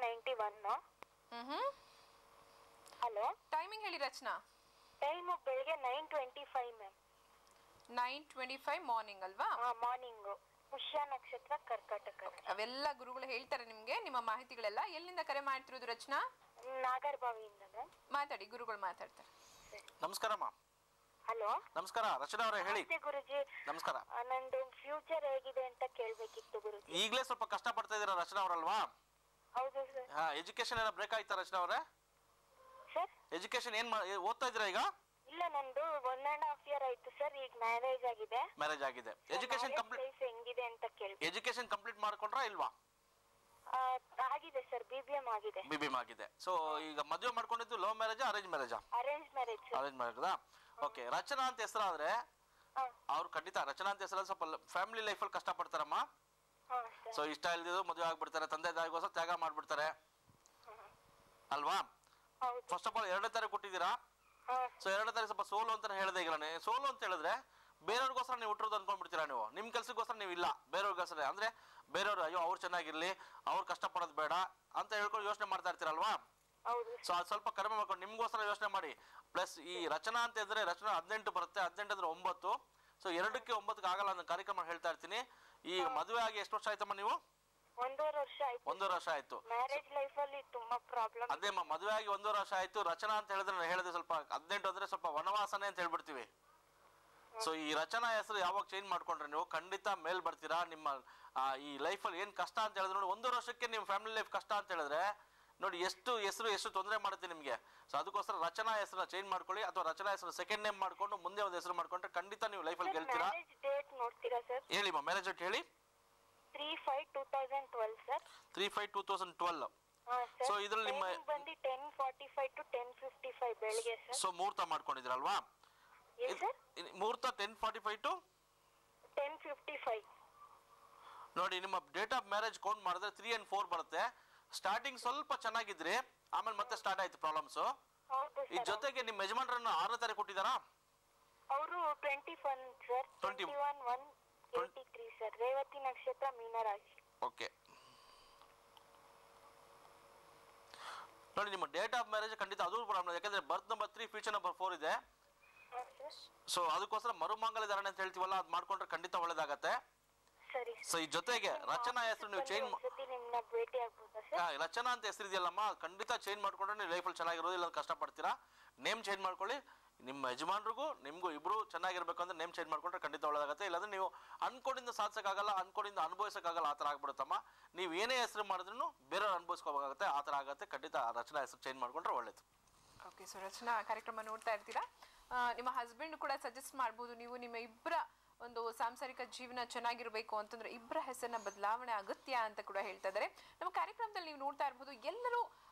91. Hello, timing ಹೇಳಿ ರಚನಾ. Time ಬೆಳಿಗ್ಗೆ 9:25 ma'am. 9:25 morning ಅಲ್ವಾ? ಮಾರ್ನಿಂಗ್. ಪುಷ್ಯ ನಕ್ಷತ್ರ, ಕರ್ಕಾಟಕ. ಅವೆಲ್ಲ ಗುರುಗಳು ಹೇಳ್ತಾರೆ ನಿಮ್ಗೆ ನಿಮ್ಮ ಮಾಹಿತಿಗಳೆಲ್ಲ. ಎಲ್ಲಿಂದ ಕರೆ ಮಾಡ್ತಿರೋದು ರಚನಾ? ನಾಗರಬಾವಿಯಿಂದ ಮ್ಯಾಮ್. ಮಾತಾಡಿ, ಗುರುಗಳು ಮಾತಾಡ್ತಾರೆ. ನಮಸ್ಕಾರಮ್ಮ. ಹಲೋ, ನಮಸ್ಕಾರ ರಚನಾ ಅವರೇ, ಹೇಳಿ. ಗುರುಜಿ. ನಮಸ್ಕಾರ. ನಂದು ಫ್ಯೂಚರ್ ಹೇಗಿದೆ ಅಂತ ಕೇಳ್ಬೇಕಿತ್ತು ಗುರುಜಿ. ಈಗಲೇ ಸ್ವಲ್ಪ ಕಷ್ಟ ಪಡ್ತಾ ಇದೀರಾ ರಚನಾ ಅವರಲ್ವಾ? ಹೌದು ಸರ್. ಎಜುಕೇಶನ್ ಎಲ್ಲ ಬ್ರೇಕ್ ಆಯ್ತಾ ರಚನಾ ಅವರೇ? ಸರ್, ಎಜುಕೇಶನ್ ಏನ್ ಓದ್ತಾ ಇದ್ದೀರಾ ಈಗ? ಇಲ್ಲ, ನಂದು 1.5 year ಆಯ್ತು ಸರ್. ಈಗ ಮ್ಯಾರೇಜ್ ಆಗಿದೆ. ಮ್ಯಾರೇಜ್ ಆಗಿದೆ. ಎಜುಕೇಶನ್ ಕಂಪ್ಲೀಟ್ ಹೆಂಗಿದೆ ಅಂತ ಕೇಳಿ. ಎಜುಕೇಶನ್ ಕಂಪ್ಲೀಟ್ ಮಾಡ್ಕೊಂಡ್ರಾ ಇಲ್ವಾ? ಆಗಿದೆ ಸರ್, BBM ಆಗಿದೆ. BBM ಆಗಿದೆ. ಸೊ ಈಗ ಮದುವೆ ಮಾಡ್ಕೊಂಡಿದ್ದು love marriage arrange marriage? Arrange marriage. Arrange marriage. Okay. Rachana ಅಂತ ಹೆಸರಾದ್ರೆ ಅವ್ರು ಖಂಡಿತ ರಚನಾ ಅಂತ ಹೆಸರಾದ್ರೆ ಸ್ವಲ್ಪ ಫ್ಯಾಮಿಲಿ ಲೈಫಲ್ಲಿ ಕಷ್ಟ ಪಡ್ತಾರಮ್ಮ. ಸೊ ಇಷ್ಟ ಇಲ್ದಿದ್ರು ಮದುವೆ ಆಗ್ಬಿಡ್ತಾರೆ, ತಂದೆ ತಾಯಿಗೋಸ್ಕರ ತ್ಯಾಗ ಮಾಡ್ಬಿಡ್ತಾರೆ ಅಲ್ವಾ? ಫಸ್ಟ್ ಆಫ್ ಆಲ್ 2ನೇ ತಾರೀಕು ಕೊಟ್ಟಿದ್ದೀರಾ. ಸೊ 2ನೇ ತಾರೀಕು ಸ್ವಲ್ಪ ಸೋಲು ಅಂತ ಹೇಳಿದೆ. ಈಗ ನಾನು ಸೋಲು ಅಂತ ಹೇಳಿದ್ರೆ ಬೇರೆಯವ್ರಿಗೋಸ್ಕರ ನೀವು ಹುಟ್ಟಿರೋದು ಅನ್ಕೊಂಡ್ಬಿಡ್ತೀರಾ ನೀವು. ನಿಮ್ಮ ಕೆಲ್ಸಕ್ಕೋಸ್ಕರ ನೀವು ಇಲ್ಲ, ಬೇರೆಯವ್ರಿಗೋಸ್ಕರ. ಅಂದ್ರೆ ಬೇರೆಯವ್ರು ಅಯ್ಯೋ ಅವ್ರು ಚೆನ್ನಾಗಿರ್ಲಿ, ಅವ್ರು ಕಷ್ಟಪಡೋದು ಬೇಡ ಅಂತ ಹೇಳ್ಕೊಂಡು ಯೋಚನೆ ಮಾಡ್ತಾ ಇರ್ತೀರಲ್ವಾ? ಸೊ ಅದು ಸ್ವಲ್ಪ ಕಡಿಮೆ ಮಾಡ್ಕೊಂಡು ನಿಮ್ಗೋಸ್ಕರ ಯೋಚನೆ ಮಾಡಿ. ಪ್ಲಸ್ ಈ ರಚನಾ ಅಂತ ಇದ್ರೆ ರಚನಾ 18 ಬರುತ್ತೆ, 18 ಅಂದ್ರೆ 9. ಸೊ 2ಕ್ಕೆ 9ಕ್ಕೆ ಆಗಲ್ಲ ಅನ್ನೋ ಕಾರ್ಯಕ್ರಮ ಹೇಳ್ತಾ ಇರ್ತೀನಿ. ಈಗ ಮದುವೆ ಆಗಿ ಎಷ್ಟು ವರ್ಷ ಆಯ್ತಮ್ಮ ನೀವು? 1.5 ವರ್ಷ ಆಯ್ತು. 1.5 ವರ್ಷ ಆಯ್ತು. ಮ್ಯಾರೇಜ್ ಲೈಫ್ ಅಲ್ಲಿ ತುಂಬಾ ಪ್ರಾಬ್ಲಮ್. ಅದೇಮ್ಮ, ಮದುವೆ ಆಗಿ 1.5 ವರ್ಷ ಆಯ್ತು. ರಚನಾ ಅಂತ ಹೇಳಿದ್ರೆ ನಾನು ಹೇಳಿದೆ ಸ್ವಲ್ಪ 18 ಅಂದ್ರೆ ಸ್ವಲ್ಪ ವನವಾಸನೆ ಅಂತ ಹೇಳ್ಬಿಡ್ತೀವಿ. ಸೊ ಈ ರಚನಾ ಹೆಸರು ಯಾವಾಗ ಚೇಂಜ್ ಮಾಡ್ಕೊಂಡ್ರೆ ನೀವು ಖಂಡಿತ ಮೇಲ್ ಬರ್ತೀರಾ. ನಿಮ್ಮ ಈ ಲೈಫಲ್ಲಿ ಏನು ಕಷ್ಟ ಅಂತ ಹೇಳಿದ್ರೆ ನೋಡಿ, 1.5 ವರ್ಷಕ್ಕೆ ನಿಮ್ಮ ಫ್ಯಾಮಿಲಿ ಲೈಫ್ ಕಷ್ಟ ಅಂತ ಹೇಳಿದ್ರೆ ನೋಡಿ ಎಷ್ಟು ಹೆಸರು ಎಷ್ಟು ತೊಂದರೆ ಮಾಡುತ್ತೆ ನಿಮಗೆ. ಸೊ ಅದಕ್ಕೋಸ್ಕರ ರಚನಾ ಹೆಸರನ್ನ ಚೇಂಜ್ ಮಾಡ್ಕೊಳ್ಳಿ, ಅಥವಾ ರಚನಾ ಹೆಸರು ಸೆಕೆಂಡ್ ನೇಮ್ ಮಾಡ್ಕೊಂಡು ಮುಂದೆ ಒಂದು ಹೆಸರು ಮಾಡ್ಕೊಂಡ್ರೆ ಖಂಡಿತ ನೀವು ಲೈಫಲ್ಲಿ ಗೆಲ್ತೀರಾ. ಹೇಳಿ ಮ್ಯಾರೇಜ್ ಡೇಟ್ ಹೇಳಿ. 3/5/2012 ಸರ್. 3/5/2012. ಸೊ ಇದ್ರಲ್ಲಿ ನಿಮ್ಮ ಬಂದು 10:45 to 10:55 ಬೆಳಿಗ್ಗೆ ಸರ್. ಸೊ ಮುಹೂರ್ತ ಮಾಡ್ಕೊಂಡಿದ್ದೀರಲ್ವಾ? ಮುಹೂರ್ತ 10:45 to 10:55. ನೋಡಿ ನಿಮ್ಮ ಡೇಟ್ ಆಫ್ ಮ್ಯಾರೇಜ್ ಕೌಂಟ್ ಮಾಡಿದ್ರೆ 3 and 4 ಬರುತ್ತೆ. ಸ್ಟಾರ್ಟಿಂಗ್ ಸ್ವಲ್ಪ ಚೆನ್ನಾಗಿದ್ರಿ, ಆಮೇಲೆ ಮತ್ತೆ ಸ್ಟಾರ್ಟ್ ಆಯ್ತು ಪ್ರಾಬ್ಲಮ್ಸ್. ಈ ಜೊತೆಗೆ ನಿಮ್ಮ ಯಜಮಾನ್ರನ್ನ 6ನೇ ತಾರೀಕು ಕೊಟ್ಟಿದ್ದಾರಾ? ಅವರು 21 ಸರ್. 21/1/83 ಸರ್. ರೇವತಿ ನಕ್ಷತ್ರ, ಮೀನರಾಶಿ. ಓಕೆ. ನೋಡಿ ನಿಮ್ಮ ಡೇಟ್ ಆಫ್ ಮ್ಯಾರೇಜ್ ಖಂಡಿತ ಅದು ಪ್ರಾಬ್ಲಮ್, ಯಾಕಂದ್ರೆ ಬರ್ತ್ ನಂಬರ್ 3 ಫ್ಯೂಚರ್ ನಂಬರ್ 4 ಇದೆ. ಸೊ ಅದಕ್ಕೋಸ್ಕರ ಮರುಮಾಂಗಲ್ಯ ಧಾರಣೆ ಅಂತ ಹೇಳ್ತೀವಲ್ಲ, ಅದು ಮಾಡ್ಕೊಂಡ್ರೆ ಖಂಡಿತ ಒಳ್ಳೇದಾಗತ್ತೆ. ಸೊ ಈ ಜೊತೆಗೆ ರಚನಾ ಹೆಸರು ನೀವು ಚೇಂಜ್ ರಚನಾ ಅಂತ ಹೆಸರು ಇದೆಯಲ್ಲಮ್ಮ, ಖಂಡಿತ ಚೇಂಜ್ ಮಾಡ್ಕೊಂಡ್ರೆ ನೀವು ಲೈಫಲ್ಲಿ ಚೆನ್ನಾಗಿರೋದು, ಇಲ್ಲ ಕಷ್ಟ ಪಡ್ತೀರಾ. ನೇಮ್ ಚೇಂಜ್ ಮಾಡ್ಕೊಳ್ಳಿ. ನಿಮ್ಮ ಯಜಮಾನ್ರಿಗೂ ನಿಮಗೂ ಇಬ್ರು ಚೆನ್ನಾಗಿರ್ಬೇಕು ಅಂದ್ರೆ ನೇಮ್ ಚೇಂಜ್ ಮಾಡ್ಕೊಂಡ್ರೆ ಖಂಡಿತ ಒಳ್ಳೇದಾಗುತ್ತೆ. ಇಲ್ಲಾಂದ್ರೆ ನೀವು ಅನ್ಕೊಂಡಿಂದ ಸಾಧಿಸೋಕ್ಕಾಗಲ್ಲ, ಅನ್ಕೊಂಡಿಂದ ಅನುಭವಿಸೋಕ್ಕಾಗಲ್ಲ, ಆ ಥರ ಆಗ್ಬಿಡುತ್ತಮ್ಮ. ನೀವು ಏನೇ ಹೆಸರು ಮಾಡಿದ್ರು ಬೇರೆಯವ್ರು ಅನುಭವಿಸ್ಕೋಬೇಕಾಗುತ್ತೆ, ಆ ಥರ ಆಗುತ್ತೆ. ಖಂಡಿತ ರಚನಾ ಹೆಸರು ಚೇಂಜ್ ಮಾಡ್ಕೊಂಡ್ರೆ ಒಳ್ಳೇದು. ಓಕೆ. ಸೊ ರಚನಾ ಕಾರ್ಯಕ್ರಮ ನೋಡ್ತಾ ಇರ್ತೀರಾ. ನಿಮ್ಮ ಹಸ್ಬೆಂಡ್ ಕೂಡ ಸಜೆಸ್ಟ್ ಮಾಡ್ಬೋದು, ನೀವು ನಿಮ್ಮ ಇಬ್ಬರ ಒಂದು ಸಾಂಸಾರಿಕ ಜೀವನ ಚೆನ್ನಾಗಿರ್ಬೇಕು ಅಂತಂದ್ರೆ ಇಬ್ಬರ ಹೆಸರನ್ನ ಬದಲಾವಣೆ ಅಗತ್ಯ ಅಂತ ಕೂಡ ಹೇಳ್ತಾ ಇದ್ದಾರೆ. ನಮ್ಮ ಕಾರ್ಯಕ್ರಮದಲ್ಲಿ ನೀವು ನೋಡ್ತಾ ಇರ್ಬೋದು, ಎಲ್ಲರೂ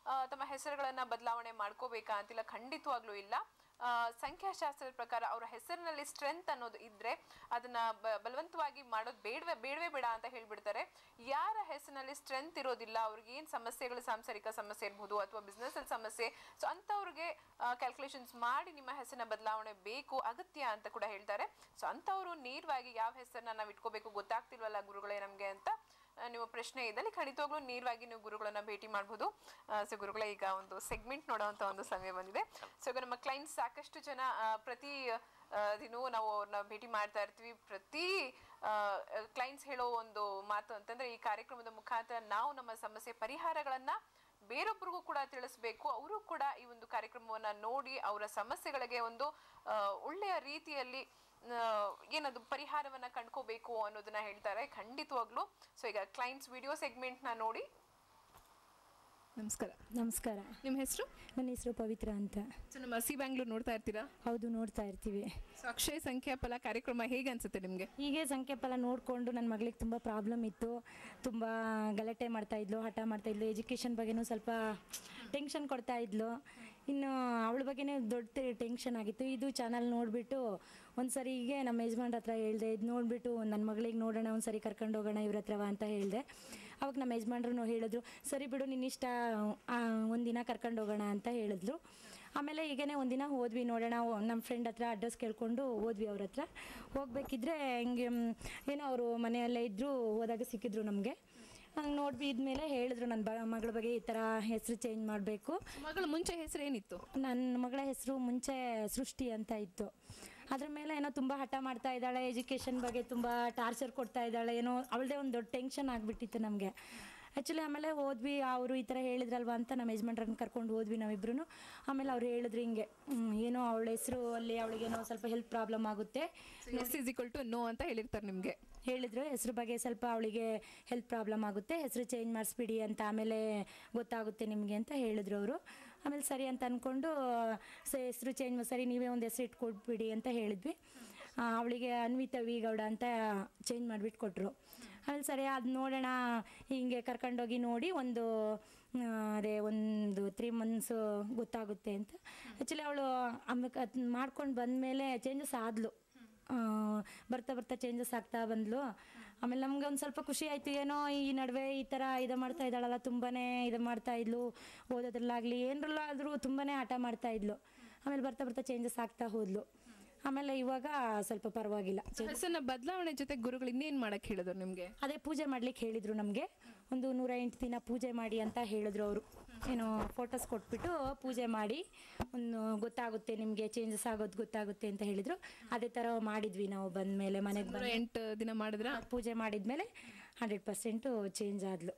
ತಮ್ಮ ಹೆಸರುಗಳನ್ನ ಬದಲಾವಣೆ ಮಾಡ್ಕೋಬೇಕಾ ಅಂತಿಲ್ಲ, ಖಂಡಿತವಾಗ್ಲೂ ಇಲ್ಲ. ಸಂಖ್ಯಾಶಾಸ್ತ್ರದ ಪ್ರಕಾರ ಅವರ ಹೆಸರಿನಲ್ಲಿ ಸ್ಟ್ರೆಂತ್ ಅನ್ನೋದು ಇದ್ರೆ ಅದನ್ನ ಬಲವಂತವಾಗಿ ಮಾಡೋದು ಬೇಡವೇ ಬೇಡ ಅಂತ ಹೇಳ್ಬಿಡ್ತಾರೆ. ಯಾರ ಹೆಸರಿನಲ್ಲಿ ಸ್ಟ್ರೆಂತ್ ಇರೋದಿಲ್ಲ, ಅವ್ರಿಗೆ ಏನು ಸಮಸ್ಯೆಗಳು, ಸಾಂಸಾರಿಕ ಸಮಸ್ಯೆ ಇರ್ಬೋದು ಅಥವಾ ಬಿಸ್ನೆಸ್ ಅಲ್ಲಿ ಸಮಸ್ಯೆ, ಸೊ ಅಂಥವ್ರಿಗೆ ಕ್ಯಾಲ್ಕುಲೇಷನ್ಸ್ ಮಾಡಿ ನಿಮ್ಮ ಹೆಸರಿನ ಬದಲಾವಣೆ ಬೇಕು, ಅಗತ್ಯ ಅಂತ ಕೂಡ ಹೇಳ್ತಾರೆ. ಸೊ ಅಂಥವ್ರು ನೇರವಾಗಿ ಯಾವ ಹೆಸರನ್ನ ನಾವು ಇಟ್ಕೋಬೇಕು ಗೊತ್ತಾಗ್ತಿಲ್ವಲ್ಲ ಗುರುಗಳೇ ನಮಗೆ ಅಂತ ನಿಮ್ಮ ಪ್ರಶ್ನೆ ಇದ್ದಲ್ಲಿ ಖಂಡಿತವಾಗ್ಲೂ ನೇರವಾಗಿ ನೀವು ಗುರುಗಳನ್ನ ಭೇಟಿ ಮಾಡ್ಬೋದು. ಸೊ ಗುರುಗಳೇ, ಈಗ ಒಂದು ಸೆಗ್ಮೆಂಟ್ ನೋಡುವಂಥ ಒಂದು ಸಮಯ ಬಂದಿದೆ. ಸೊ ಈಗ ನಮ್ಮ ಕ್ಲೈಂಟ್ಸ್ ಸಾಕಷ್ಟು ಜನ ಪ್ರತಿ ದಿನವೂ ನಾವು ಅವ್ರನ್ನ ಭೇಟಿ ಮಾಡ್ತಾ ಇರ್ತೀವಿ. ಪ್ರತಿ ಕ್ಲೈಂಟ್ಸ್ ಹೇಳೋ ಒಂದು ಮಾತು ಅಂತಂದ್ರೆ, ಈ ಕಾರ್ಯಕ್ರಮದ ಮುಖಾಂತರ ನಾವು ನಮ್ಮ ಸಮಸ್ಯೆ ಪರಿಹಾರಗಳನ್ನ ಬೇರೊಬ್ಬರಿಗೂ ಕೂಡ ತಿಳಿಸ್ಬೇಕು. ಅವರು ಕೂಡ ಈ ಒಂದು ಕಾರ್ಯಕ್ರಮವನ್ನ ನೋಡಿ ಅವರ ಸಮಸ್ಯೆಗಳಿಗೆ ಒಂದು ಒಳ್ಳೆಯ ರೀತಿಯಲ್ಲಿ ಏನದು ಪರಿಹಾರವನ್ನ ಕಂಡ್ಕೋಬೇಕು ಅನ್ನೋದನ್ನ ಹೇಳ್ತಾರೆ ಖಂಡಿತವಾಗ್ಲು. ಸೊ ಈಗ ಕ್ಲೈಂಟ್ಸ್ ವಿಡಿಯೋ ಸೆಗ್ಮೆಂಟ್ ನ ನೋಡಿ. ನಮಸ್ಕಾರ. ನಮಸ್ಕಾರ. ನಿಮ್ಮ ಹೆಸರು? ನನ್ನ ಹೆಸರು ಪವಿತ್ರ ಅಂತ. ಸೊ ನಮ್ಮ ಬ್ಯಾಂಗ್ಳೂರ್ ನೋಡ್ತಾ ಇರ್ತೀರಾ? ಹೌದು, ನೋಡ್ತಾ ಇರ್ತೀವಿ. ಸೊ ಅಕ್ಷಯ ಸಂಖ್ಯಾಫಲ ಕಾರ್ಯಕ್ರಮ ಹೇಗೆ ಅನ್ಸುತ್ತೆ ನಿಮಗೆ? ಹೀಗೆ ಸಂಖ್ಯಾಫಲ ನೋಡಿಕೊಂಡು ನನ್ನ ಮಗಳಿಗೆ ತುಂಬ ಪ್ರಾಬ್ಲಮ್ ಇತ್ತು, ತುಂಬ ಗಲಾಟೆ ಮಾಡ್ತಾಯಿದ್ಲು, ಹಠ ಮಾಡ್ತಾಯಿದ್ಲು, ಎಜುಕೇಷನ್ ಬಗ್ಗೆನೂ ಸ್ವಲ್ಪ ಟೆನ್ಷನ್ ಕೊಡ್ತಾ ಇದ್ಲು. ಇನ್ನು ಅವಳ ಬಗ್ಗೆನೇ ದೊಡ್ಡ ಟೆನ್ಷನ್ ಆಗಿತ್ತು. ಇದು ಚಾನಲ್ ನೋಡಿಬಿಟ್ಟು ಒಂದು ಸರಿ ಹೀಗೆ ನಮ್ಮ ಯಜಮಾನ್ರ ಹತ್ರ ಹೇಳಿದೆ, ಇದು ನೋಡಿಬಿಟ್ಟು ನನ್ನ ಮಗಳಿಗೆ ನೋಡೋಣ, ಒಂದು ಸರಿ ಕರ್ಕೊಂಡು ಹೋಗೋಣ ಇವ್ರ ಹತ್ರವ ಅಂತ ಹೇಳಿದೆ. ಅವಾಗ ನಮ್ಮ ಯಜಮಾನ್ರು ಹೇಳಿದ್ರು, ಸರಿ ಬಿಡು ನಿನ್ನಿಷ್ಟ, ಒಂದಿನ ಕರ್ಕೊಂಡು ಹೋಗೋಣ ಅಂತ ಹೇಳಿದ್ರು. ಆಮೇಲೆ ಈಗೇ ಒಂದಿನ ಹೋದ್ವಿ, ನೋಡೋಣ ನಮ್ಮ ಫ್ರೆಂಡ್ ಹತ್ರ ಅಡ್ರೆಸ್ ಕೇಳ್ಕೊಂಡು ಹೋದ್ವಿ. ಅವ್ರ ಹತ್ರ ಹೋಗ್ಬೇಕಿದ್ರೆ ಹಿಂಗೆ ಏನೋ ಅವರು ಮನೆಯಲ್ಲೇ ಇದ್ದರು, ಹೋದಾಗ ಸಿಕ್ಕಿದ್ರು ನಮಗೆ. ಹಂಗೆ ನೋಡಿದ್ಮೇಲೆ ಹೇಳಿದ್ರು ನನ್ನ ಮಗಳ ಬಗ್ಗೆ ಈ ಥರ ಹೆಸರು ಚೇಂಜ್ ಮಾಡಬೇಕು. ಮಗಳ ಮುಂಚೆ ಹೆಸರು ಏನಿತ್ತು? ನನ್ನ ಮಗಳ ಹೆಸರು ಮುಂಚೆ ಸೃಷ್ಟಿ ಅಂತ ಇತ್ತು. ಅದ್ರ ಮೇಲೆ ಏನೋ ತುಂಬ ಹಠ ಮಾಡ್ತಾ ಇದ್ದಾಳೆ, ಎಜುಕೇಷನ್ ಬಗ್ಗೆ ತುಂಬ ಟಾರ್ಚರ್ ಕೊಡ್ತಾ ಇದ್ದಾಳೆ, ಏನೋ ಅವಳದೇ ಒಂದು ದೊಡ್ಡ ಟೆನ್ಷನ್ ಆಗಿಬಿಟ್ಟಿತ್ತು ನಮಗೆ. ಆ್ಯಕ್ಚುಲಿ ಆಮೇಲೆ ಹೋದ್ವಿ, ಅವರು ಈ ಥರ ಹೇಳಿದ್ರಲ್ವ ಅಂತ ನಮ್ಮ ಯಜಮಾನ್ರನ್ನ ಕರ್ಕೊಂಡು ಹೋದ್ವಿ ನಾವಿಬ್ರು. ಆಮೇಲೆ ಅವ್ರು ಹೇಳಿದ್ರು ಹಿಂಗೆ ಏನೋ ಅವಳ ಹೆಸರು ಅಲ್ಲಿ ಅವಳಿಗೇನೋ ಸ್ವಲ್ಪ ಹೆಲ್ತ್ ಪ್ರಾಬ್ಲಮ್ ಆಗುತ್ತೆ, ನೋ ಅಂತ ಹೇಳಿರ್ತಾರೆ ನಿಮಗೆ. ಹೇಳಿದ್ರು ಹೆಸರು ಬಗ್ಗೆ ಸ್ವಲ್ಪ ಅವಳಿಗೆ ಹೆಲ್ತ್ ಪ್ರಾಬ್ಲಮ್ ಆಗುತ್ತೆ, ಹೆಸರು ಚೇಂಜ್ ಮಾಡಿಸ್ಬಿಡಿ ಅಂತ ಆಮೇಲೆ ಗೊತ್ತಾಗುತ್ತೆ ನಿಮಗೆ ಅಂತ ಹೇಳಿದ್ರು ಅವರು. ಆಮೇಲೆ ಸರಿ ಅಂತ ಅಂದ್ಕೊಂಡು ಹೆಸರು ಚೇಂಜ್ ಸರಿ ನೀವೇ ಒಂದು ಹೆಸರು ಇಟ್ಕೊಟ್ಬಿಡಿ ಅಂತ ಹೇಳಿದ್ವಿ. ಅವಳಿಗೆ ಅನ್ವಿತಾ ವಿ ಗೌಡ ಅಂತ ಚೇಂಜ್ ಮಾಡಿಬಿಟ್ಟು ಕೊಟ್ಟರು. ಆಮೇಲೆ ಸರಿ ಅದು ನೋಡೋಣ ಹೀಗೆ ಕರ್ಕೊಂಡೋಗಿ ನೋಡಿ ಅದೇ ಒಂದು 3 months ಗೊತ್ತಾಗುತ್ತೆ ಅಂತ. ಆ್ಯಕ್ಚುಲಿ ಅವಳು ಮಾಡ್ಕೊಂಡು ಬಂದಮೇಲೆ ಚೇಂಜಸ್ ಆದಳು, ಬರ್ತಾ ಬರ್ತಾ ಚೇಂಜಸ್ ಆಗ್ತಾ ಬಂದಳು. ಆಮೇಲೆ ನಮ್ಗೆ ಒಂದು ಸ್ವಲ್ಪ ಖುಷಿ ಆಯಿತು, ಏನೋ ಈ ನಡುವೆ ಈ ಥರ ಇದು ಮಾಡ್ತಾ ಇದ್ದಾಳಲ್ಲ, ತುಂಬಾ ಇದು ಮಾಡ್ತಾ ಇದ್ಲು, ಓದೋದ್ರಲ್ಲಾಗಲಿ ಏನರಲ್ಲಾದರೂ ತುಂಬಾ ಹಠ ಮಾಡ್ತಾ ಇದ್ಲು. ಆಮೇಲೆ ಬರ್ತಾ ಬರ್ತಾ ಚೇಂಜಸ್ ಆಗ್ತಾ ಹೋದ್ಲು. ಆಮೇಲೆ ಇವಾಗ ಸ್ವಲ್ಪ ಪರವಾಗಿಲ್ಲ. ಹೆಸರನ್ನ ಬದಲಾವಣೆ ಜೊತೆ ಗುರುಗಳು ಇನ್ನೇನು ಮಾಡಕ್ಕೆ ಹೇಳಿದ್ರು ನಿಮಗೆ? ಅದೇ ಪೂಜೆ ಮಾಡ್ಲಿಕ್ಕೆ ಹೇಳಿದರು ನಮಗೆ. ಒಂದು 108 ದಿನ ಪೂಜೆ ಮಾಡಿ ಅಂತ ಹೇಳಿದ್ರು ಅವರು. ಏನು ಫೋಟೋಸ್ ಕೊಟ್ಬಿಟ್ಟು ಪೂಜೆ ಮಾಡಿ ಗೊತ್ತಾಗುತ್ತೆ ನಿಮಗೆ, ಚೇಂಜಸ್ ಆಗೋದು ಗೊತ್ತಾಗುತ್ತೆ ಅಂತ ಹೇಳಿದರು. ಅದೇ ಥರ ಮಾಡಿದ್ವಿ ನಾವು ಬಂದಮೇಲೆ ಮನೆಗೆ 8 ದಿನ ಮಾಡಿದ್ರೆ ಪೂಜೆ ಮಾಡಿದ್ಮೇಲೆ 100% ಚೇಂಜ್ ಆದ್ಲು.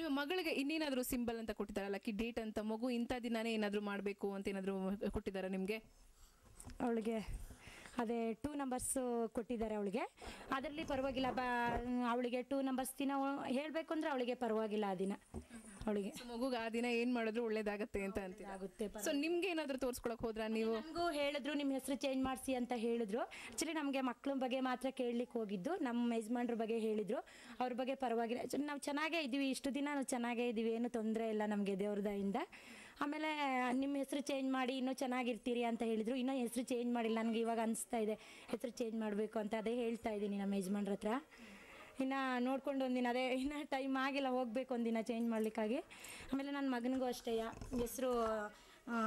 ನಿಮ್ಮ ಮಗಳಿಗೆ ಇನ್ನೇನಾದರೂ ಸಿಂಬಲ್ ಅಂತ ಕೊಟ್ಟಿದ್ದಾರೆ, ಲಕ್ಕಿ ಡೇಟ್ ಅಂತ, ಮಗು ಇಂಥ ದಿನಾನೇ ಏನಾದರೂ ಮಾಡಬೇಕು ಅಂತ ಏನಾದರೂ ಕೊಟ್ಟಿದ್ದಾರೆ ನಿಮಗೆ? ಅವಳಿಗೆ ಅದೇ 2 numbers ಕೊಟ್ಟಿದ್ದಾರೆ ಅವಳಿಗೆ. ಅದರಲ್ಲಿ ಪರವಾಗಿಲ್ಲ, ಅವಳಿಗೆ 2 numbers ದಿನ ಹೇಳಬೇಕು ಅಂದರೆ ಅವಳಿಗೆ ಪರವಾಗಿಲ್ಲ ಆ ದಿನ. ಅವಳಿಗೆ ಮಗುಗೆ ಆ ದಿನ ಏನು ಮಾಡಿದ್ರು ಒಳ್ಳೇದಾಗತ್ತೆ ಅಂತ ಆಗುತ್ತೆ. ಸೊ ನಿಮ್ಗೆ ಏನಾದರೂ ತೋರಿಸ್ಕೊಳಕ್ ಹೋದ್ರಾ ನೀವು? ನಮಗೂ ಹೇಳಿದ್ರು ನಿಮ್ಮ ಹೆಸರು ಚೇಂಜ್ ಮಾಡಿಸಿ ಅಂತ ಹೇಳಿದ್ರು. ಆ್ಯಕ್ಚುಲಿ ನಮಗೆ ಮಕ್ಕಳ ಬಗ್ಗೆ ಮಾತ್ರ ಕೇಳಲಿಕ್ಕೆ ಹೋಗಿದ್ದು, ನಮ್ಮ ಯಜಮಾನ್ರ ಬಗ್ಗೆ ಹೇಳಿದರು. ಅವ್ರ ಬಗ್ಗೆ ಪರವಾಗಿಲ್ಲ, ನಾವು ಚೆನ್ನಾಗೇ ಇದ್ದೀವಿ, ಇಷ್ಟು ದಿನ ನಾವು ಚೆನ್ನಾಗೇ ಇದ್ದೀವಿ, ಏನು ತೊಂದರೆ ಇಲ್ಲ ನಮಗೆ ದೇವ್ರ ದಯಿಂದ. ಆಮೇಲೆ ನಿಮ್ಮ ಹೆಸರು ಚೇಂಜ್ ಮಾಡಿ ಇನ್ನೂ ಚೆನ್ನಾಗಿರ್ತೀರಿ ಅಂತ ಹೇಳಿದರು. ಇನ್ನೂ ಹೆಸರು ಚೇಂಜ್ ಮಾಡಿಲ್ಲ, ನನಗೆ ಇವಾಗ ಅನಿಸ್ತಾ ಇದೆ ಹೆಸರು ಚೇಂಜ್ ಮಾಡಬೇಕು ಅಂತ. ಅದೇ ಹೇಳ್ತಾ ಇದ್ದೀನಿ ನಮ್ಮ ಯಜಮಾನ್ರ ಹತ್ರ. ಇನ್ನು ನೋಡ್ಕೊಂಡು ಒಂದಿನ, ಅದೇ ಇನ್ನೂ ಟೈಮ್ ಆಗಿಲ್ಲ, ಹೋಗಬೇಕು ಒಂದಿನ ಚೇಂಜ್ ಮಾಡಲಿಕ್ಕಾಗಿ. ಆಮೇಲೆ ನನ್ನ ಮಗನಿಗೂ ಅಷ್ಟೇ ಹೆಸರು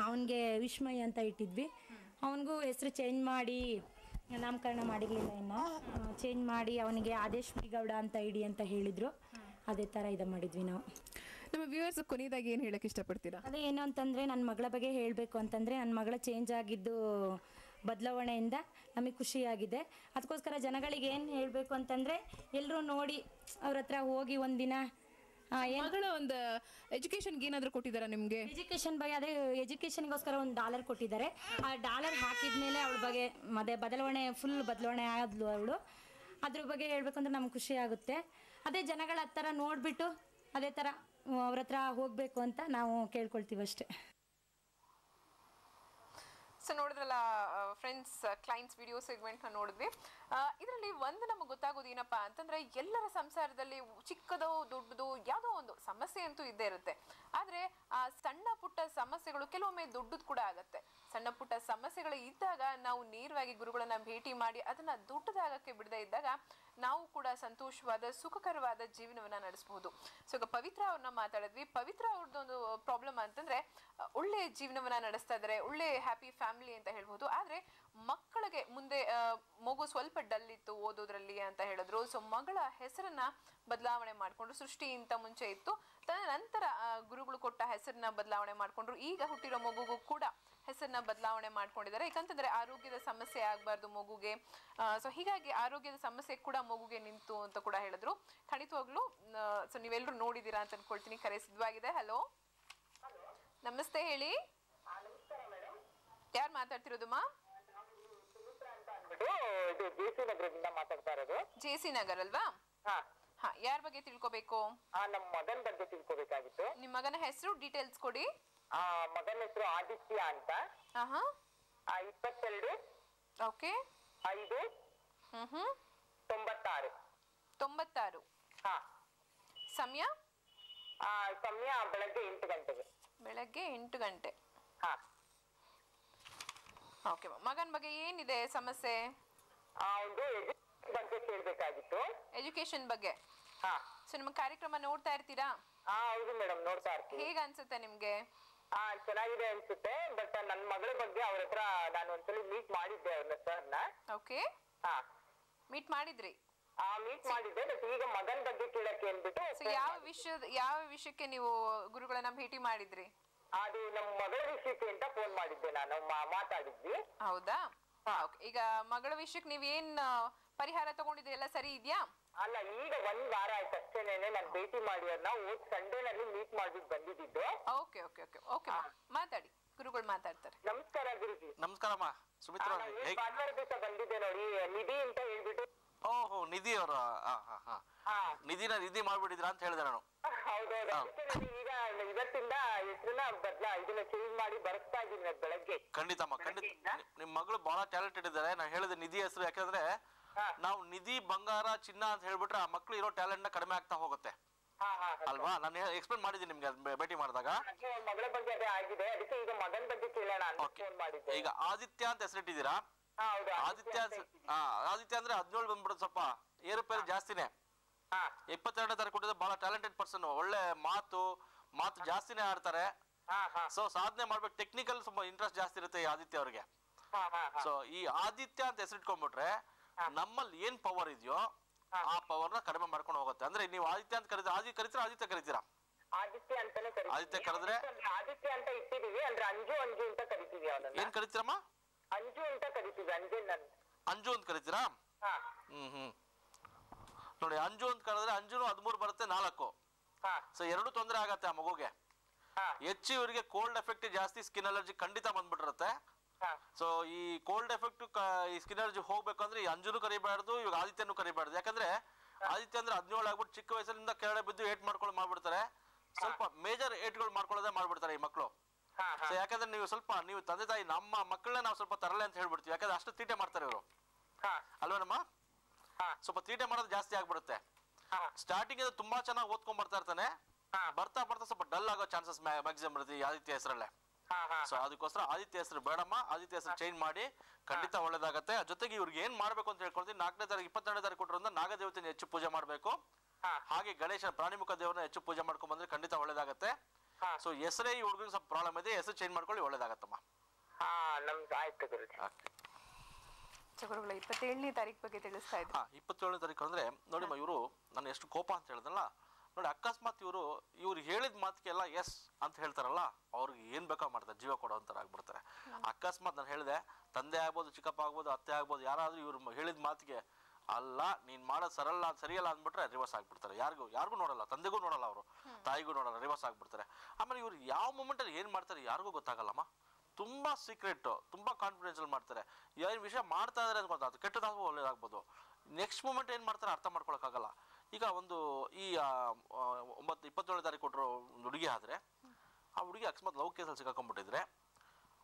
ಅವನಿಗೆ ವಿಸ್ಮಯ್ ಅಂತ ಇಟ್ಟಿದ್ವಿ. ಅವನಿಗೂ ಹೆಸರು ಚೇಂಜ್ ಮಾಡಿ ನಾಮಕರಣ ಮಾಡಿರಲಿಲ್ಲ, ಇನ್ನು ಚೇಂಜ್ ಮಾಡಿ ಅವನಿಗೆ ಆದೇಶ್ ವಿ ಗೌಡ ಅಂತ ಇಡಿ ಅಂತ ಹೇಳಿದರು. ಅದೇ ಥರ ಇದು ಮಾಡಿದ್ವಿ ನಾವು. ನಮ್ಮ ವ್ಯೂವರ್ಸ್ ಕೊನೆಯದಾಗಿ ಏನು ಹೇಳಕ್ಕೆ ಇಷ್ಟಪಡ್ತೀರಾ? ಅದೇ ಏನು ಅಂತಂದರೆ ನನ್ನ ಮಗಳ ಬಗ್ಗೆ ಹೇಳಬೇಕು ಅಂತಂದರೆ, ನನ್ನ ಮಗಳ ಚೇಂಜ್ ಆಗಿದ್ದು ಬದಲಾವಣೆಯಿಂದ ನಮಗೆ ಖುಷಿಯಾಗಿದೆ. ಅದಕ್ಕೋಸ್ಕರ ಜನಗಳಿಗೆ ಏನು ಹೇಳಬೇಕು ಅಂತಂದರೆ, ಎಲ್ಲರೂ ನೋಡಿ ಅವ್ರ ಹತ್ರ ಹೋಗಿ ಒಂದಿನ. ಮಗಳ ಒಂದು ಎಜುಕೇಶನ್ಗೆ ಏನಾದರೂ ಕೊಟ್ಟಿದ್ದಾರಾ ನಿಮಗೆ? ಎಜುಕೇಷನ್ ಬಗ್ಗೆ ಅದೇ ಎಜುಕೇಷನ್ಗೋಸ್ಕರ $1 ಕೊಟ್ಟಿದ್ದಾರೆ. ಆ $1 ಹಾಕಿದ ಮೇಲೆ ಅವಳ ಬಗ್ಗೆ ಅದೇ ಫುಲ್ ಬದಲಾವಣೆ ಆದ್ಲು ಅವಳು. ಅದ್ರ ಬಗ್ಗೆ ಹೇಳ್ಬೇಕಂದ್ರೆ ನಮ್ಗೆ ಖುಷಿ ಆಗುತ್ತೆ. ಅದೇ ಜನಗಳ ಹತ್ರ ನೋಡಿಬಿಟ್ಟು ಅದೇ ಥರ ಅವ್ರ ಹತ್ರ ಹೋಗಬೇಕು ಅಂತ ನಾವು ಕೇಳ್ಕೊಳ್ತೀವಿ ಅಷ್ಟೇ. ಸೊ ನೋಡಿದ್ರಲ್ಲ ಫ್ರೆಂಡ್ಸ್, ಕ್ಲೈಂಟ್ಸ್ ವಿಡಿಯೋ ಸೆಗ್ಮೆಂಟ್ನ ನೋಡಿದ್ವಿ. ಇದರಲ್ಲಿ ಒಂದು ನಮಗೆ ಗೊತ್ತಾಗೋದು ಏನಪ್ಪಾ ಅಂತಂದ್ರೆ, ಎಲ್ಲರ ಸಂಸಾರದಲ್ಲಿ ಚಿಕ್ಕದೋ ದೊಡ್ಡದೋ ಯಾವುದೋ ಒಂದು ಸಮಸ್ಯೆ ಅಂತೂ ಇದ್ದೇ ಇರುತ್ತೆ. ಆದರೆ ಆ ಸಣ್ಣ ಪುಟ್ಟ ಸಮಸ್ಯೆಗಳು ಕೆಲವೊಮ್ಮೆ ದೊಡ್ಡದು ಕೂಡ ಆಗತ್ತೆ. ಸಣ್ಣ ಪುಟ್ಟ ಸಮಸ್ಯೆಗಳು ಇದ್ದಾಗ ನಾವು ನೇರವಾಗಿ ಗುರುಗಳನ್ನ ಭೇಟಿ ಮಾಡಿ ಅದನ್ನ ದೊಡ್ಡದಾಗಕ್ಕೆ ಬಿಡದೇ ಇದ್ದಾಗ ನಾವು ಕೂಡ ಸಂತೋಷವಾದ ಸುಖಕರವಾದ ಜೀವನವನ್ನ ನಡೆಸಬಹುದು. ಸೊ ಈಗ ಪವಿತ್ರ ಅವ್ರನ್ನ ಮಾತಾಡಿದ್ವಿ. ಪವಿತ್ರ ಅವ್ರದ್ದೊಂದು ಪ್ರಾಬ್ಲಮ್ ಅಂತಂದ್ರೆ, ಒಳ್ಳೆ ಜೀವನವನ್ನ ನಡೆಸ್ತಾ ಇದ್ದಾರೆ, ಒಳ್ಳೆ ಹ್ಯಾಪಿ ಫ್ಯಾಮಿಲಿ ಅಂತ ಹೇಳ್ಬೋದು. ಆದ್ರೆ ಮಕ್ಕಳಿಗೆ ಮುಂದೆ ಮಗು ಸ್ವಲ್ಪ ಡಲ್ ಇತ್ತು ಓದೋದ್ರಲ್ಲಿ ಅಂತ ಹೇಳಿದ್ರು. ಸೊ ಮಗಳ ಹೆಸರನ್ನ ಬದಲಾವಣೆ ಮಾಡ್ಕೊಂಡ್ರು. ಸೃಷ್ಟಿ ಇಂತ ಮುಂಚೆ ಇತ್ತು, ತದನಂತರ ಗುರುಗಳು ಕೊಟ್ಟ ಹೆಸರನ್ನ ಬದಲಾವಣೆ ಮಾಡ್ಕೊಂಡ್ರು. ಈಗ ಹುಟ್ಟಿರೋ ಮಗುಗೂ ಕೂಡ ಹೆಸರನ್ನ ಬದಲಾವಣೆ ಮಾಡ್ಕೊಂಡಿದ್ದಾರೆ. ಯಾಕಂತಂದ್ರೆ ಆರೋಗ್ಯದ ಸಮಸ್ಯೆ ಆಗ್ಬಾರ್ದು ಮಗುಗೆ. ಸೊ ಹೀಗಾಗಿ ಆರೋಗ್ಯದ ಸಮಸ್ಯೆ ಕೂಡ ಮಗುಗೆ ನಿಂತು ಅಂತ ಕೂಡ ಹೇಳಿದ್ರು. ಖಂಡಿತವಾಗ್ಲು ಸೊ ನೀವೆಲ್ಲರೂ ನೋಡಿದೀರಾ ಅಂತ ಅನ್ಕೊಳ್ತೀನಿ. ಕರೆ ಸಿದ್ಧವಾಗಿದೆ. ಹಲೋ, ನಮಸ್ತೆ, ಹೇಳಿ, ಯಾರು ಮಾತಾಡ್ತಿರೋದಮ್ಮ? ಜೆಸಿ ನಗರ್ ಅಲ್ವಾ? ಹಾ, ಯಾರ ಬಗ್ಗೆ ತಿಳ್ಕೊಬೇಕು? ನಮ್ಮ ಮಗನ ಬಗ್ಗೆ ತಿಳ್ಕೊಬೇಕಾಗಿತ್ತು. ನಿಮ್ ಮಗನ ಹೆಸರು ಡೀಟೇಲ್ಸ್ ಕೊಡಿ. ಮಗನ ಹೆಸರು ಆದಿತ್ಯ ಅಂತ. 22 ಓಕೆ 5 96. ಹಾ, ಸಮಯ ಸಮಯ ಬೆಳಗ್ಗೆ 8 ಗಂಟೆಗೆ. ಬೆಳಗ್ಗೆ 8 ಗಂಟೆ. ಹಾ, ಓಕೆ. ಮಗನ ಬಗ್ಗೆ ಏನಿದೆ ಸಮಸ್ಯೆ? ಒಂದು ಬಗ್ಗೆ ಕೇಳ್ಬೇಕಾಗಿತ್ತು. ಎಜುಕೇಶನ್ ಬಗ್ಗೆ. ಹಾ. ಸೊ ನಿಮ್ಮ ಕಾರ್ಯಕ್ರಮ ನೋಡ್ತಾ ಇರ್ತೀರಾ? ಹೌದು ಮೇಡಮ್, ನೋಡ್ತಾ ಇರ್ತೀನಿ. ಹೇಗ ಅನ್ಸುತ್ತೆ ನಿಮ್ಗೆ? ಚೆನ್ನಾಗಿದೆ ಅನ್ಸುತ್ತೆ. ಬಟ್ ನನ್ನ ಮಗಳ ಬಗ್ಗೆ ಅವ್ರ ಹತ್ರ ನಾನು ಒಂದ್ಸಲಿ ಮೀಟ್ ಮಾಡಿದ್ದೆ ಅವ್ರನ್ನ, ಸರ್ನ. ಓಕೆ. ಹಾ, ಮೀಟ್ ಮಾಡಿದ್ರಿ? ಮೀಟ್ ಮಾಡಿದ್ದೆ, ಬಟ್ ಈಗ ಮಗನ್ ಬಗ್ಗೆ ಕೇಳಕ್ಕೆ ಅಂದ್ಬಿಟ್ಟು ಸೊ ಯಾವ ವಿಷಯಕ್ಕೆ ನೀವು ಗುರುಗಳನ್ನ ಭೇಟಿ ಮಾಡಿದ್ರಿ? ಅದು ನಮ್ಮ ಮಗಳ ವಿಷಯಕ್ಕೆ ಅಂತ ಫೋನ್ ಮಾಡಿದ್ದೆ ನಾನು, ಮಾತಾಡಿದ್ವಿ. ಹೌದಾ? ಈಗ ಮಗಳ ವಿಷಯಕ್ಕೆ ನೀವೇನ್ ಪರಿಹಾರ ತಗೊಂಡಿದ್ರಿ, ಎಲ್ಲ ಸರಿ ಇದೆಯಾ? ಅಲ್ಲ, ಈಗ 1 ವಾರ ಆಯ್ತು ಅಷ್ಟೇನೆ ನಾನು ಭೇಟಿ ಮಾಡಿ ಅವ್ರನ್ನ. ಹೋದ್ ಸಂಡೇನಲ್ಲಿ ಮೀಟ್ ಮಾಡ್ಬಿಟ್ಟು ಬಂದಿದ್ದು. ಓಕೆ ಓಕೆ ಓಕೆ ಓಕೆ, ಮಾತಾಡಿ, ಗುರುಗಳು ಮಾತಾಡ್ತಾರೆ. ನಮಸ್ಕಾರ ಗುರುಜಿ. ನಮಸ್ಕಾರಮ್ಮ ಸುಮಿತ್ರಾ. ಭಾನುವಾರ ದಿವಸ ಬಂದಿದ್ದೆ ನೋಡಿ, ನಿಧಿ ಅಂತ ಹೇಳ್ಬಿಟ್ಟು. ಓಹೋ, ನಿಧಿ ಅವರು. ನಿಧಿ ಮಾಡ್ಬಿಟ್ಟಿದ್ರ ಅಂತ ಹೇಳಿದೆ ನಾನು. ಹೌದೌದು, ಈಗ ಇವತ್ತಿಂದ ಹೆಸರನ್ನ ಇದನ್ನ ಚೇಂಜ್ ಮಾಡಿ ಬರ್ತಾ ಇದೀನಿ ಬೆಳಗ್ಗೆ. ಖಂಡಿತಮ್ಮ, ಖಂಡಿತ. ನಿಮ್ ಮಗಳು ಬಹಳ ಟ್ಯಾಲೆಂಟೆಡ್ ಇದ್ದಾರೆ. ನಾನು ಹೇಳಿದೆ ನಿಧಿ ಹೆಸರು, ಯಾಕಂದ್ರೆ ನಾವು ನಿಧಿ, ಬಂಗಾರ, ಚಿನ್ನ ಅಂತ ಹೇಳ್ಬಿಟ್ರೆ ಆ ಮಕ್ಳು ಇರೋ ಟ್ಯಾಲೆಂಟ್ ನ ಕಡಿಮೆ ಆಗ್ತಾ ಹೋಗುತ್ತೆ ಅಲ್ವಾ? ನಾನು ಎಕ್ಸ್ಪ್ಲೇನ್ ಮಾಡಿದ್ದೀನಿ ನಿಮ್ಗೆ ಭೇಟಿ ಮಾಡಿದಾಗ. ಮಗಳ ಬಗ್ಗೆ ಅದೇ ಆಗಿದೆ, ಅದಕ್ಕೆ ಈಗ ಮಗನ್ ಬಗ್ಗೆ ಕೇಳೋಣ ಅಂತ ಫೋನ್ ಮಾಡಿದ್ದೆ. ಈಗ ಆದಿತ್ಯ ಅಂತ ಹೆಸರಿಟ್ಟಿದ್ದೀರಾ? ಆದಿತ್ಯ ಅಂದ್ರೆ 17 ಬಂದ್ಬಿಡೋದು, ಸ್ವಲ್ಪ ಏರುಪೇರು ಜಾಸ್ತಿನೇ. 22ನೇ ತಾರೀಕು ಕೊಟ್ಟಿದ್ರೆ ಬಹಳ ಟ್ಯಾಲೆಂಟೆಡ್ ಪರ್ಸನ್, ಒಳ್ಳೆ ಮಾತು ಜಾಸ್ತಿನೇ ಆಡ್ತಾರೆ. ಸೊ ಸಾಧನೆ ಮಾಡ್ಬೇಕು, ಟೆಕ್ನಿಕಲ್ ಸ್ವಲ್ಪ ಇಂಟ್ರೆಸ್ಟ್ ಜಾಸ್ತಿ ಇರುತ್ತೆ ಈ ಆದಿತ್ಯ ಅವ್ರಿಗೆ. ಸೊ ಈ ಆದಿತ್ಯ ಅಂತ ಹೆಸರಿಟ್ಕೊಂಡ್ಬಿಟ್ರೆ ನಮ್ಮಲ್ಲಿ ಏನ್ ಪವರ್ ಇದೆಯೋ ಆ ಪವರ್ ನ ಕಡಿಮೆ ಮಾಡ್ಕೊಂಡು ಹೋಗುತ್ತೆ. ಅಂದ್ರೆ ನೀವು ಆದಿತ್ಯ ಅಂತ ಕರೀತೀರಾ, ಆದಿತ್ಯ ಕರೀತೀರಾ? ಆದಿತ್ಯ ಅಂತಾನೆ ಕರೀತೀವಿ. ಆದಿತ್ಯ ಕರೆದ್ರೆ ಆದಿತ್ಯ ಅಂತ ಇಟ್ಟಿದೀವಿ, ಅಂದ್ರೆ ಅಂಜು ಅಂತ ಕರಿತೀವಿ ಅವನನ್ನ. ಏನ್ ಕರಿತೀರಮ್ಮ? ಅಂಜು ಅಂತ ಕರಿತೀವಿ. ಅಂಜು ಅಂತ ಕರಿತೀರಾ? ನೋಡಿ, ಅಂಜು ಅಂತ ಕರೆದ್ರೆ ಅಂಜುನು 13 ಬರುತ್ತೆ, 4. ಸೊ 2 ತೊಂದರೆ ಆಗತ್ತೆ ಆ ಮಗುಗೆ. ಹೆಚ್ಚು ಇವರಿಗೆ ಕೋಲ್ಡ್ ಎಫೆಕ್ಟ್ ಜಾಸ್ತಿ, ಸ್ಕಿನ್ ಅಲರ್ಜಿ ಖಂಡಿತ ಬಂದ್ಬಿಟ್ಟಿರುತ್ತೆ. ಸೊ ಈ ಕೋಲ್ಡ್ ಎಫೆಕ್ಟ್, ಈ ಸ್ಕಿನ್ ಅಲರ್ಜಿ ಹೋಗ್ಬೇಕಂದ್ರೆ ಈ ಅಂಜುನು ಕರಿಬಾರ್ದು, ಇವಾಗ ಆದಿತ್ಯನು ಕರಿಬಾರ್ದು. ಯಾಕಂದ್ರೆ ಆದಿತ್ಯ ಅಂದ್ರೆ 17 ಆಗ್ಬಿಟ್ಟು ಚಿಕ್ಕ ವಯಸ್ಸಿನಿಂದ ಕೆಳಗಡೆ ಬಿದ್ದು ಏಟ್ ಮಾಡ್ಬಿಡ್ತಾರೆ. ಸ್ವಲ್ಪ ಮೇಜರ್ ಏಟ್ಗಳು ಮಾಡ್ಬಿಡ್ತಾರೆ ಈ ಮಕ್ಕಳು. ಸೊ ಯಾಕಂದ್ರೆ ನೀವು ತಂದೆ ತಾಯಿ ನಮ್ಮ ಮಕ್ಕಳನ್ನ ನಾವು ಸ್ವಲ್ಪ ತರಲೆ ಅಂತ ಹೇಳ್ಬಿಡ್ತೀವಿ, ಯಾಕಂದ್ರೆ ಅಷ್ಟು ತೀಟೆ ಮಾಡ್ತಾರೆ ಇವರು ಅಲ್ವೇನಮ್ಮ? ಸ್ವಲ್ಪ ತೀಟೆ ಮಾಡೋದು ಜಾಸ್ತಿ ಆಗ್ಬಿಡುತ್ತೆ. ಸ್ಟಾರ್ಟಿಂಗ್ ತುಂಬಾ ಚೆನ್ನಾಗಿ ಓದ್ಕೊಂಡ್ ಬರ್ತಾ ಇರ್ತಾನೆ, ಬರ್ತಾ ಸ್ವಲ್ಪ ಡಲ್ ಆಗೋ ಚಾನ್ಸಸ್ ಮ್ಯಾಕ್ಸಿಮಮ್ ಇರುತ್ತೆ ಈ ಆದಿತ್ಯ ಹೆಸರಲ್ಲೇ. ಸೊ ಅದಕ್ಕೋಸ್ಕರ ಆದಿತ್ಯ ಹೆಸರು ಬೇಡಮ್ಮ, ಆದಿತ್ಯ ಹೆಸರು ಚೇಂಜ್ ಮಾಡಿ, ಖಂಡಿತ ಒಳ್ಳೇದಾಗತ್ತೆ. ಜೊತೆಗೆ ಇವ್ರಿಗೆ ಏನ್ ಮಾಡ್ಬೇಕು ಅಂತ ಹೇಳ್ಕೊಳ್ತೀನಿ, 4ನೇ ತಾರೀಕು 22ನೇ ತಾರೀಕು ಕೊಟ್ಟರಿಂದ ನಾಗದೇವತೆನ ಹೆಚ್ಚು ಪೂಜೆ ಮಾಡ್ಬೇಕು. ಹಾಗೆ ಗಣೇಶ ಪ್ರಾಣಿಮುಖ ದೇವರನ್ನ ಹೆಚ್ಚು ಪೂಜೆ ಮಾಡ್ಕೊಂಡ್ ಬಂದ್ರೆ ಖಂಡಿತ ಒಳ್ಳೇದಾಗತ್ತೆ. ಸೊ ಹೆಸರೇ ಈ ಹುಡುಗರಿಗೆ ಸ್ವಲ್ಪ ಪ್ರಾಬ್ಲಮ್ ಇದೆ, ಹೆಸರು ಚೇಂಜ್ ಮಾಡ್ಕೊಳ್ಳಿ, ಒಳ್ಳೇದಾಗತ್ತಮ್ಮ. ಗುರುಗಳ 27ನೇ ತಾರೀಕು ಬಗ್ಗೆ ತಿಳಿಸ್ತಾ ಇದ್ರು. 27ನೇ ತಾರೀಕು ಅಂದ್ರೆ ನೋಡಿಮ್ಮ, ಇವರು ನಾನು ಎಷ್ಟು ಕೋಪ ಅಂತ ಹೇಳಿದ್ನಲ್ಲ ನೋಡಿ, ಅಕಸ್ಮಾತ್ ಇವ್ರು ಹೇಳಿದ ಮಾತಿಗೆಲ್ಲ ಎಸ್ ಅಂತ ಹೇಳ್ತಾರಲ್ಲ, ಅವ್ರಿಗೆ ಏನ್ ಬೇಕೋ ಮಾಡ್ತಾರೆ, ಜೀವ ಕೊಡೋ ಅಂತಾರ ಆಗ್ಬಿಡ್ತಾರೆ. ಅಕಸ್ಮಾತ್ ನಾನು ಹೇಳಿದೆ, ತಂದೆ ಆಗ್ಬೋದು, ಚಿಕ್ಕಪ್ಪ ಆಗ್ಬೋದು, ಅತ್ತೆ ಆಗ್ಬೋದು, ಯಾರಾದ್ರೂ ಇವ್ರು ಹೇಳಿದ ಮಾತಿಗೆ ಅಲ್ಲ ನೀನ್ ಮಾಡೋದು ಸರಿಯಲ್ಲ ಅಂದ್ಬಿಟ್ರೆ ರಿವರ್ಸ್ ಆಗ್ಬಿಡ್ತಾರೆ. ಯಾರಿಗೂ ನೋಡಲ್ಲ, ತಂದೆಗೂ ನೋಡಲ್ಲ, ಅವರು ತಾಯಿಗೂ ನೋಡಲ್ಲ, ರಿವರ್ಸ್ ಆಗ್ಬಿಡ್ತಾರೆ. ಆಮೇಲೆ ಇವ್ರು ಯಾವ ಮೂಮೆಂಟ್ ಅಲ್ಲಿ ಏನ್ ಮಾಡ್ತಾರೆ ಯಾರಿಗೂ ಗೊತ್ತಾಗಲ್ಲಮ್ಮ. ತುಂಬಾ ಸೀಕ್ರೆಟ್, ತುಂಬಾ ಕಾನ್ಫಿಡೆನ್ಷಿಯಲ್ ಮಾಡ್ತಾರೆ. ಏನ್ ವಿಷಯ ಮಾಡ್ತಾ ಇದಾರೆ ಅಂತ ಅದು ಕೆಟ್ಟದಾಗ್ಬೋದು, ಒಳ್ಳೇದಾಗ್ಬೋದು. ನೆಕ್ಸ್ಟ್ ಮೂಮೆಂಟ್ ಏನ್ ಮಾಡ್ತಾರೆ ಅರ್ಥ ಮಾಡ್ಕೊಳಕ್ಕಾಗಲ್ಲ. ಈಗ ಈ 27ನೇ ತಾರೀಕು ಕೊಟ್ಟರು ಹುಡುಗಿ ಆದ್ರೆ, ಆ ಹುಡುಗಿ ಅಕಸ್ಮಾತ್ ಲವ್ ಕೇಸಲ್ಲಿ ಸಿಕ್ಕಾಕೊಂಡ್ಬಿಟ್ಟಿದ್ರೆ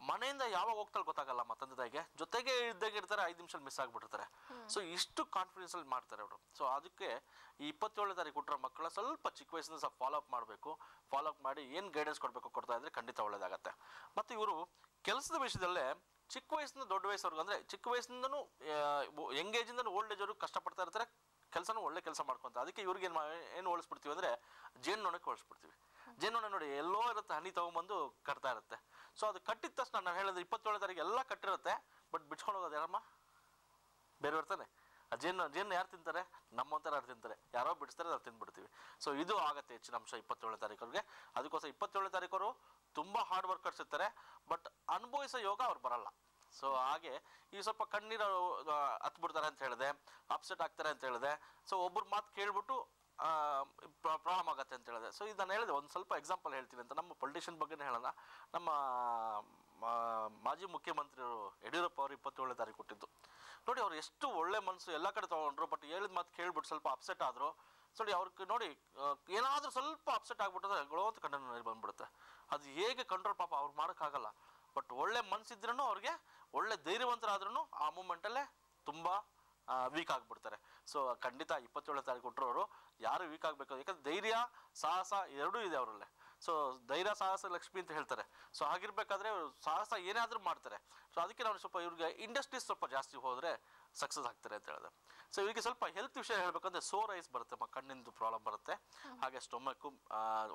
ಮನೆಯಿಂದ ಯಾವಾಗ ಹೋಗ್ತಾಳೆ ಗೊತ್ತಾಗಲ್ಲ, ತಂದೆ ತಾಯಿಗೆ ಜೊತೆಗೆ ಇರ್ತಾರೆ, 5 ನಿಮಿಷ ಮಿಸ್ ಆಗ್ಬಿಟ್ಟಿರ್ತಾರೆ. ಸೊ ಇಷ್ಟು ಕಾನ್ಫಿಡೆನ್ಸ್ ಅಲ್ಲಿ ಮಾಡ್ತಾರೆ ಅವರು. ಸೊ ಅದಕ್ಕೆ ಈ 27ನೇ ತಾರೀಕು ಕೊಟ್ಟರೆ ಮಕ್ಕಳ ಸ್ವಲ್ಪ ಚಿಕ್ಕ ವಯಸ್ಸಿಂದ ಸ್ವಲ್ಪ ಫಾಲೋ ಅಪ್ ಮಾಡಬೇಕು. ಫಾಲೋ ಅಪ್ ಮಾಡಿ ಏನ್ ಗೈಡೆನ್ಸ್ ಕೊಡ್ತಾ ಇದ್ರೆ ಖಂಡಿತ ಒಳ್ಳೇದಾಗತ್ತೆ. ಮತ್ತೆ ಇವರು ಕೆಲಸದ ವಿಷಯದಲ್ಲೇ ಚಿಕ್ಕ ವಯಸ್ಸಿಂದ ದೊಡ್ಡ ವಯಸ್ಸವ್ರಿಗೆ, ಅಂದ್ರೆ ಚಿಕ್ಕ ವಯಸ್ಸಿಂದನೂ ಯಂಗ್ ಏಜ್ ಇಂದ ಓಲ್ಡ್ ಏಜ್ ಅವ್ರಿಗೆ ಕಷ್ಟಪಡ್ತಾ ಇರ್ತಾರೆ, ಕೆಲಸನೂ ಒಳ್ಳೆ ಕೆಲಸ ಮಾಡ್ಕೊಂತ. ಅದಕ್ಕೆ ಇವ್ರಿಗೆ ಏನು ಹೋಲಿಸ್ಬಿಡ್ತೀವಿ ಅಂದ್ರೆ ಜೇನ್ನೊಣಕ್ಕೆ ಹೋಲಿಸ್ಬಿಡ್ತೀವಿ. ಜೇನ್ನೊಣ ನೋಡಿ ಎಲ್ಲೋ ಇರುತ್ತೆ, ಹನಿ ತಗೊಂಬಂದು ಕಟ್ತಾ ಇರುತ್ತೆ. ಸೊ ಅದು ಕಟ್ಟಿದ ತಕ್ಷಣ ನಾನು ಹೇಳಿದ್ರೆ 27ನೇ ತಾರೀಕು ಎಲ್ಲ ಕಟ್ಟಿರುತ್ತೆ, ಬಟ್ ಬಿಚ್ಕೊಂಡು ಹೋಗೋದು ಯಾರಮ್ಮ? ಬೇರೆ ಬರ್ತಾನೆ. ಆ ಜೇನು ಯಾರು ತಿಂತಾರೆ? ನಮ್ಮಂತರ ಯಾರು ತಿಂತಾರೆ, ಯಾರೋ ಬಿಡಿಸ್ತಾರೆ, ನಾವು ತಿಂದ್ಬಿಡ್ತೀವಿ. ಸೊ ಇದು ಆಗತ್ತೆ ಹೆಚ್ಚಿನ ಅಂಶ 27ನೇ ತಾರೀಕವ್ರಿಗೆ. ಅದಕ್ಕೋಸ್ಕರ 27ನೇ ತಾರೀಕವರು ತುಂಬಾ ಹಾರ್ಡ್ ವರ್ಕರ್ಸ್ ಇರ್ತಾರೆ, ಬಟ್ ಅನುಭವಿಸೋ ಯೋಗ ಅವ್ರು ಬರಲ್ಲ. ಸೊ ಹಾಗೆ ಈ ಸ್ವಲ್ಪ ಕಣ್ಣೀರು ಹತ್ಬಿಡ್ತಾರೆ ಅಂತ ಹೇಳಿದೆ, ಅಪ್ಸೆಟ್ ಆಗ್ತಾರೆ ಅಂತ ಹೇಳಿದೆ. ಸೊ ಒಬ್ಬರ ಮಾತು ಕೇಳ್ಬಿಟ್ಟು ಪ್ರಾಬ್ಲಮ್ ಆಗತ್ತೆ ಅಂತ ಹೇಳಿದೆ. ಸೊ ಇದು ನಾನು ಹೇಳಿದೆ, ಒಂದು ಸ್ವಲ್ಪ ಎಕ್ಸಾಂಪಲ್ ಹೇಳ್ತೀನಿ ಅಂತ. ನಮ್ಮ ಪೊಲಿಟಿಷಿಯನ್ ಬಗ್ಗೆನೇ ಹೇಳೋಣ. ನಮ್ಮ ಮಾಜಿ ಮುಖ್ಯಮಂತ್ರಿಯವರು ಯಡಿಯೂರಪ್ಪ ಅವರು 27ನೇ ತಾರೀಕು ಕೊಟ್ಟಿದ್ದು ನೋಡಿ. ಅವ್ರು ಎಷ್ಟು ಒಳ್ಳೆ ಮನಸ್ಸು, ಎಲ್ಲ ಕಡೆ ತಗೊಂಡ್ರು, ಬಟ್ ಹೇಳಿದ ಮಾತು ಕೇಳ್ಬಿಟ್ಟು ಸ್ವಲ್ಪ ಅಪ್ಸೆಟ್ ಆದ್ರು. ಸೊ ಅವ್ರಿಗೆ ನೋಡಿ ಏನಾದ್ರೂ ಸ್ವಲ್ಪ ಅಪ್ಸೆಟ್ ಆಗ್ಬಿಟ್ಟರೆ ಗೊಳೋತ ಕಣ್ಣು ನೀರು ಬಂದ್ಬಿಡುತ್ತೆ. ಅದು ಹೇಗೆ ಕಂಟ್ರೋಲ್ ಪಾಪ ಅವ್ರು ಮಾಡೋಕ್ಕಾಗಲ್ಲ. ಬಟ್ ಒಳ್ಳೆ ಮನಸ್ಸಿದ್ರೂ ಅವ್ರಿಗೆ, ಒಳ್ಳೆ ಧೈರ್ಯವಂತರಾದ್ರೂ ಆ ಮೂಮೆಂಟಲ್ಲೇ ತುಂಬಾ ವೀಕ್ ಆಗ್ಬಿಡ್ತಾರೆ. ಸೊ ಖಂಡಿತ 27ನೇ ತಾರೀಕು ಕೊಟ್ಟರು ಯಾರು ವೀಕ್ ಆಗ್ಬೇಕು, ಯಾಕಂದ್ರೆ ಧೈರ್ಯ ಸಾಹಸ ಎರಡೂ ಇದೆ ಅವರಲ್ಲೇ. ಸೊ ಧೈರ್ಯ ಸಾಹಸ ಲಕ್ಷ್ಮಿ ಅಂತ ಹೇಳ್ತಾರೆ. ಸೊ ಹಾಗಿರ್ಬೇಕಾದ್ರೆ ಸಾಹಸ ಏನಾದ್ರೂ ಮಾಡ್ತಾರೆ. ಸೊ ಅದಕ್ಕೆ ನಾವು ಸ್ವಲ್ಪ ಇವ್ರಿಗೆ ಇಂಡಸ್ಟ್ರೀಸ್ ಸ್ವಲ್ಪ ಜಾಸ್ತಿ ಹೋದ್ರೆ ಸಕ್ಸಸ್ ಆಗ್ತಾರೆ ಅಂತ ಹೇಳಿದೆ. ಸೊ ಇವರಿಗೆ ಸ್ವಲ್ಪ ಹೆಲ್ತ್ ವಿಷಯ ಹೇಳ್ಬೇಕಂದ್ರೆ ಸೋರ್ ಐಸ್ ಬರುತ್ತೆ, ಕಣ್ಣಿಂದು ಪ್ರಾಬ್ಲಮ್ ಬರುತ್ತೆ, ಹಾಗೆ ಸ್ಟೊಮಕ್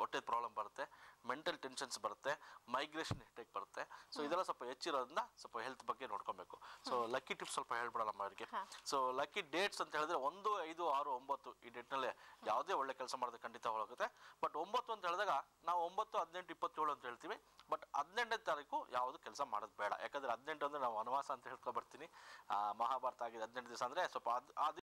ಹೊಟ್ಟೆ ಪ್ರಾಬ್ಲಮ್ ಬರುತ್ತೆ, ಮೆಂಟಲ್ ಟೆನ್ಷನ್ಸ್ ಬರುತ್ತೆ, ಮೈಗ್ರೇಷನ್ ಹೆಡ್ಏಕ್ ಬರುತ್ತೆ. ಸೊ ಇದೆಲ್ಲ ಸ್ವಲ್ಪ ಹೆಚ್ಚಿರೋದ್ರಿಂದ ಸ್ವಲ್ಪ ಹೆಲ್ತ್ ಬಗ್ಗೆ ನೋಡ್ಕೊಬೇಕು. ಸೊ ಲಕ್ಕಿ ಟಿಪ್ಸ್ ಸ್ವಲ್ಪ ಹೇಳ್ಬಿಡೋಣ ಅವರಿಗೆ. ಸೊ ಲಕ್ಕಿ ಡೇಟ್ಸ್ ಅಂತ ಹೇಳಿದ್ರೆ 1, 5, 6, 9 ಈ ಡೇಟ್ನಲ್ಲೇ ಯಾವುದೇ ಒಳ್ಳೆ ಕೆಲಸ ಮಾಡೋದು ಖಂಡಿತ ಹೋಗುತ್ತೆ. ಬಟ್ 9 ಅಂತ ಹೇಳಿದಾಗ ನಾವು 9, 18, 27 ಅಂತ ಹೇಳ್ತೀವಿ. ಬಟ್ 18ನೇ ತಾರೀಕು ಯಾವುದು ಕೆಲಸ ಮಾಡೋದು ಬೇಡ. ಯಾಕಂದ್ರೆ 18 ಅಂದ್ರೆ ನಾವು ವನವಾಸ ಅಂತ ಹೇಳ್ಕೊ ಬರ್ತೀನಿ. ಮಹಾಭಾರತ ಆಗಿದೆ 18 ದಿವಸ ಅಂದ್ರೆ ಸ್ವಲ್ಪ